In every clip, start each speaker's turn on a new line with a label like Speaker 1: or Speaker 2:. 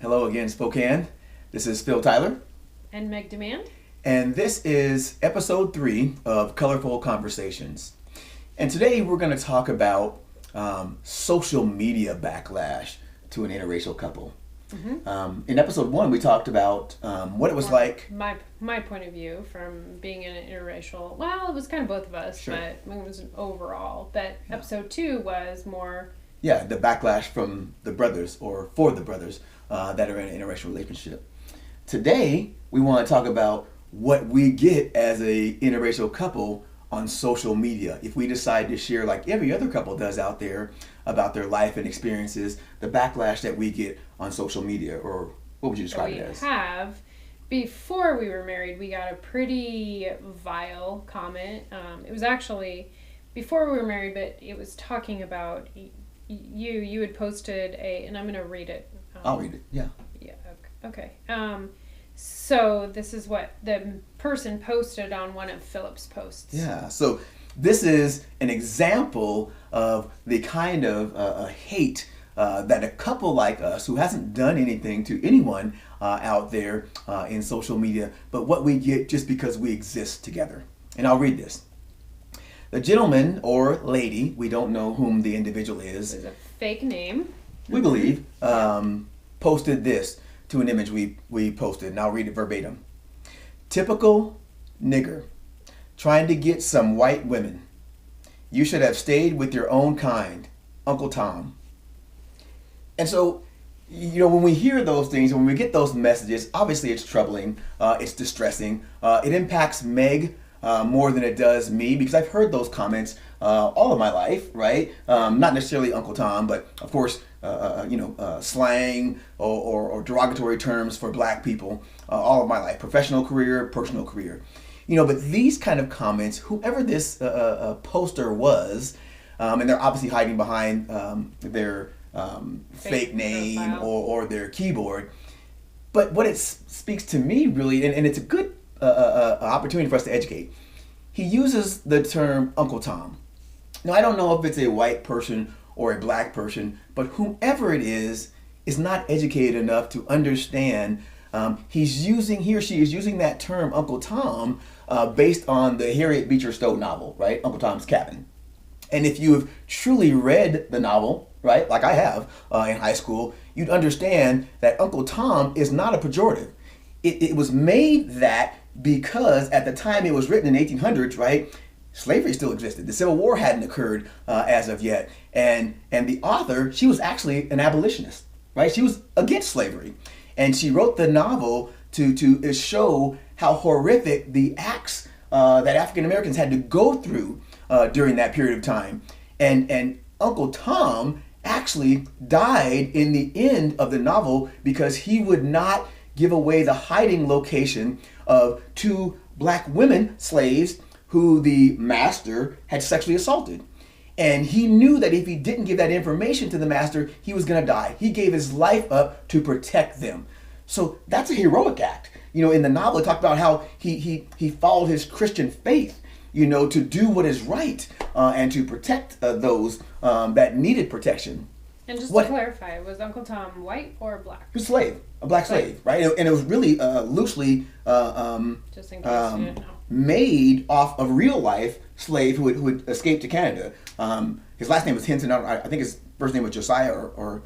Speaker 1: Hello again, Spokane. This is Phil Tyler,
Speaker 2: And Meg Demand.
Speaker 1: and this is episode 3 of Colorful Conversations. And today we're going to talk about social media backlash to an interracial couple. In episode 1, we talked about what it was like.
Speaker 2: My point of view from being in an interracial. Well, it was kind of both of us,
Speaker 1: Sure.
Speaker 2: but it was overall. But episode 2 was more.
Speaker 1: Yeah, the backlash from the brothers or for the brothers that are in an interracial relationship. Today, we want to talk about what we get as a interracial couple on social media. If we decide to share, like every other couple does out there, about their life and experiences, the backlash that we get on social media, or what would you describe it as?
Speaker 2: Before we were married, we got a pretty vile comment. It was actually before we were married, but it was talking about you had posted and I'm going to read it.
Speaker 1: I'll read it, yeah.
Speaker 2: Yeah, okay. So this is what the person posted on one of Philip's posts.
Speaker 1: Yeah, so this is an example of the kind of hate that a couple like us, who hasn't done anything to anyone out there in social media, but what we get just because we exist together. And I'll read this. The gentleman or lady, we don't know whom the individual is.
Speaker 2: It's a fake name.
Speaker 1: We believe, posted this to an image we posted, and I'll read it verbatim. Typical nigger, trying to get some white women. You should have stayed with your own kind, Uncle Tom. And so, when we hear those things, when we get those messages, obviously it's troubling, it's distressing. It impacts Meg more than it does me, because I've heard those comments all of my life, right? Not necessarily Uncle Tom, but of course, slang or derogatory terms for black people all of my life, professional career, personal career. But these kind of comments, whoever this poster was, and they're obviously hiding behind their fake name or their keyboard, but what it speaks to me really, and it's a good opportunity for us to educate. He uses the term Uncle Tom. Now, I don't know if it's a white person or a black person, but whomever it is not educated enough to understand he or she is using that term Uncle Tom based on the Harriet Beecher Stowe novel, right? Uncle Tom's Cabin. And if you have truly read the novel, right, like I have in high school, you'd understand that Uncle Tom is not a pejorative. It was made that because at the time it was written in 1800s, right, slavery still existed. The Civil War hadn't occurred as of yet. And the author, she was actually an abolitionist, right? She was against slavery. And she wrote the novel to show how horrific the acts that African Americans had to go through during that period of time. And Uncle Tom actually died in the end of the novel because he would not give away the hiding location of 2 black women slaves who the master had sexually assaulted. And he knew that if he didn't give that information to the master, he was going to die. He gave his life up to protect them. So that's a heroic act. In the novel, it talked about how he followed his Christian faith, to do what is right and to protect those that needed protection.
Speaker 2: And just to clarify, was Uncle Tom white or black?
Speaker 1: He was a slave, a black slave, right? And it was really loosely
Speaker 2: just in case you didn't know.
Speaker 1: Made off of real life slave who had escaped to Canada. His last name was Hinton. I think his first name was Josiah or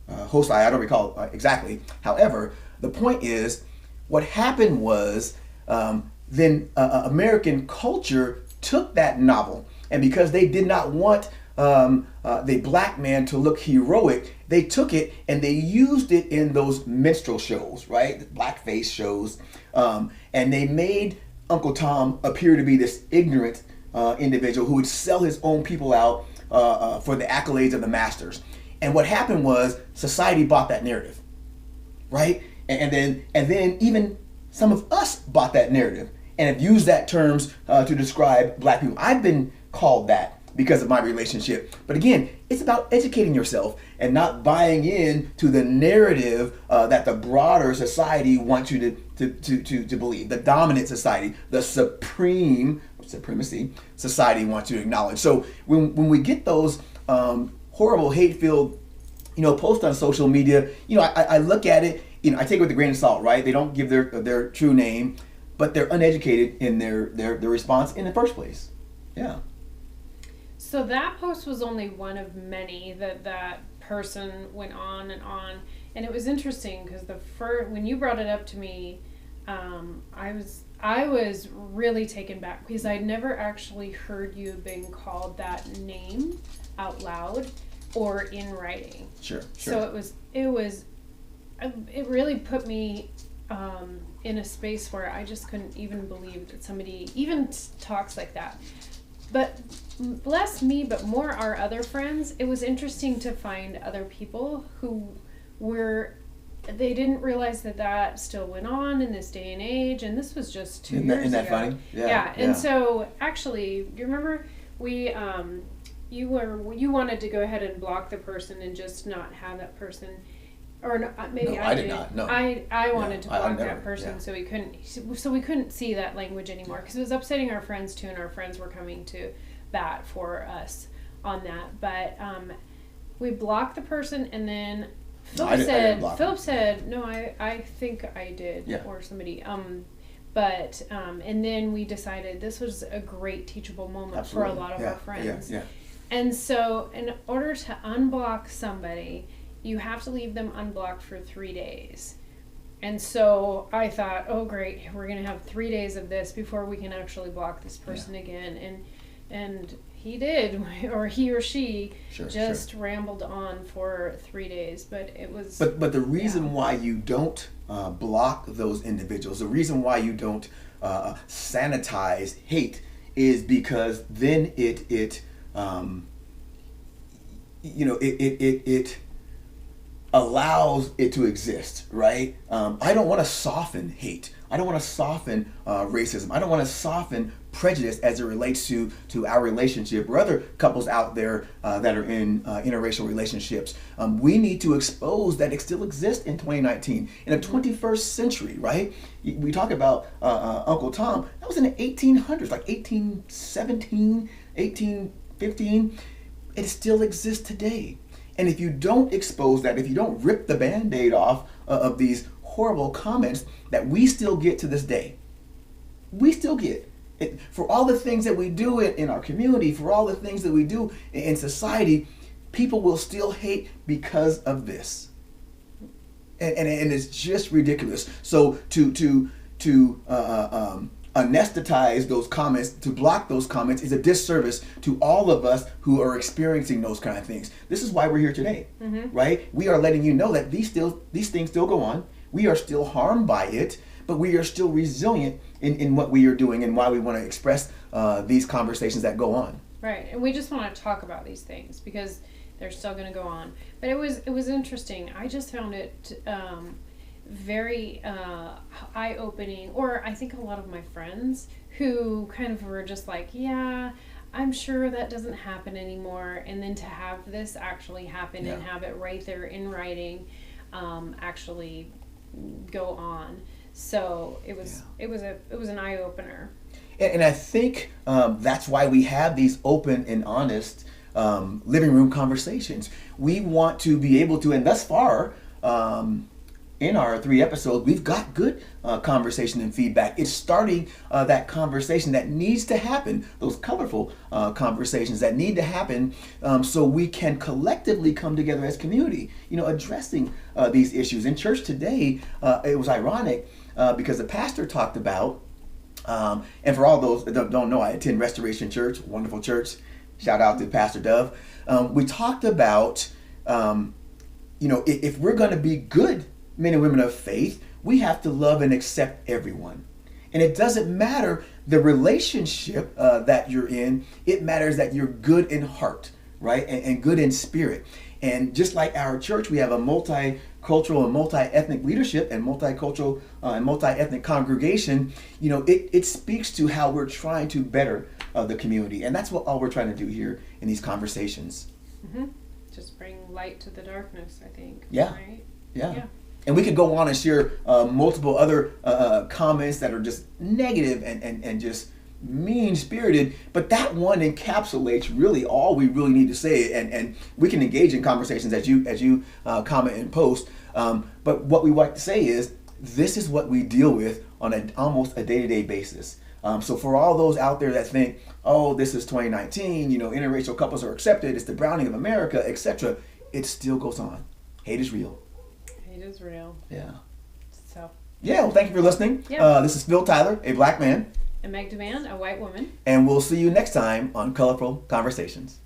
Speaker 1: Hosea. I don't recall exactly. However, the point is, what happened was then American culture took that novel, and because they did not want the black man to look heroic, they took it and they used it in those minstrel shows, right? The blackface shows, and they made Uncle Tom appear to be this ignorant individual who would sell his own people out for the accolades of the masters. And what happened was society bought that narrative, right? And then even some of us bought that narrative and have used that terms to describe black people. I've been called that because of my relationship. But again, it's about educating yourself and not buying in to the narrative that the broader society wants you to believe. The dominant society, the supremacy society wants you to acknowledge. So when we get those horrible hate-filled post on social media, I look at it, I take it with a grain of salt, right? They don't give their true name, but they're uneducated in their response in the first place. Yeah.
Speaker 2: So that post was only one of many that person went on and on. And it was interesting because when you brought it up to me, I was really taken back because I'd never actually heard you being called that name out loud or in writing.
Speaker 1: Sure.
Speaker 2: So it really put me in a space where I just couldn't even believe that somebody even talks like that. But bless me, but more our other friends, it was interesting to find other people who they didn't realize that still went on in this day and age, and this was just 2 years ago.
Speaker 1: Isn't that funny?
Speaker 2: Yeah. And so actually, do you remember you wanted to go ahead and block the person and just not have that person, or no, maybe
Speaker 1: no, I did not. No,
Speaker 2: I wanted to block
Speaker 1: never,
Speaker 2: that person so we couldn't see that language anymore because it was upsetting our friends too, and our friends were coming to bat for us on that. But we blocked the person, and then Philip said, no, I think I did, or somebody. And then we decided this was a great teachable moment for a lot of our friends.
Speaker 1: Yeah.
Speaker 2: And so in order to unblock somebody, you have to leave them unblocked for 3 days. And so I thought, oh great, we're going to have 3 days of this before we can actually block this person again. And he did, or he or she rambled on for 3 days. But it was... But
Speaker 1: the reason why you don't block those individuals, the reason why you don't sanitize hate is because then it allows it to exist, right? I don't want to soften hate. I don't want to soften racism. I don't want to soften prejudice as it relates to our relationship or other couples out there that are in interracial relationships. We need to expose that it still exists in 2019, in the 21st century, right? We talk about Uncle Tom. That was in the 1800s, like 1817, 1815. It still exists today. And if you don't expose that, if you don't rip the Band-Aid off of these horrible comments that we still get to this day, we still get it, for all the things that we do in our community, for all the things that we do in society, people will still hate because of this. And it's just ridiculous. So to anesthetize those comments, to block those comments, is a disservice to all of us who are experiencing those kind of things. This is why we're here today, right? We are letting you know that these things still go on. We are still harmed by it, but we are still resilient in what we are doing and why we want to express these conversations that go on.
Speaker 2: Right, and we just want to talk about these things because they're still going to go on. But it was interesting. I just found it very eye-opening, or I think a lot of my friends who kind of were just like, yeah, I'm sure that doesn't happen anymore, and then to have this actually happen and have it right there in writing actually go on. So it was an eye-opener.
Speaker 1: And I think that's why we have these open and honest living room conversations. We want to be able to, and thus far, in our 3 episodes, we've got good conversation and feedback. It's starting that conversation that needs to happen, those colorful conversations that need to happen so we can collectively come together as community, addressing these issues. In church today, it was ironic because the pastor talked about, and for all those that don't know, I attend Restoration Church, wonderful church. Shout out to Pastor Dove. We talked about, if we're going to be good men and women of faith, we have to love and accept everyone. And it doesn't matter the relationship that you're in. It matters that you're good in heart, right? And good in spirit. And just like our church, we have a multicultural and multi-ethnic leadership and multicultural and multi-ethnic congregation. It speaks to how we're trying to better the community. And that's all we're trying to do here in these conversations.
Speaker 2: Mm-hmm. Just bring light to the darkness, I think.
Speaker 1: Yeah.
Speaker 2: Right?
Speaker 1: Yeah. And we could go on and share multiple other comments that are just negative and just mean-spirited, but that one encapsulates really all we really need to say, and we can engage in conversations as you comment and post. But what we like to say is, this is what we deal with on almost a day-to-day basis. So for all those out there that think, oh, this is 2019, interracial couples are accepted, it's the Browning of America, etc., it still goes on. Hate is real.
Speaker 2: Hate is real.
Speaker 1: Yeah.
Speaker 2: So.
Speaker 1: Yeah, well, thank you for listening.
Speaker 2: Yeah.
Speaker 1: This is Phil Tyler, a black man.
Speaker 2: And Meg Demand, a white woman.
Speaker 1: And we'll see you next time on Colorful Conversations.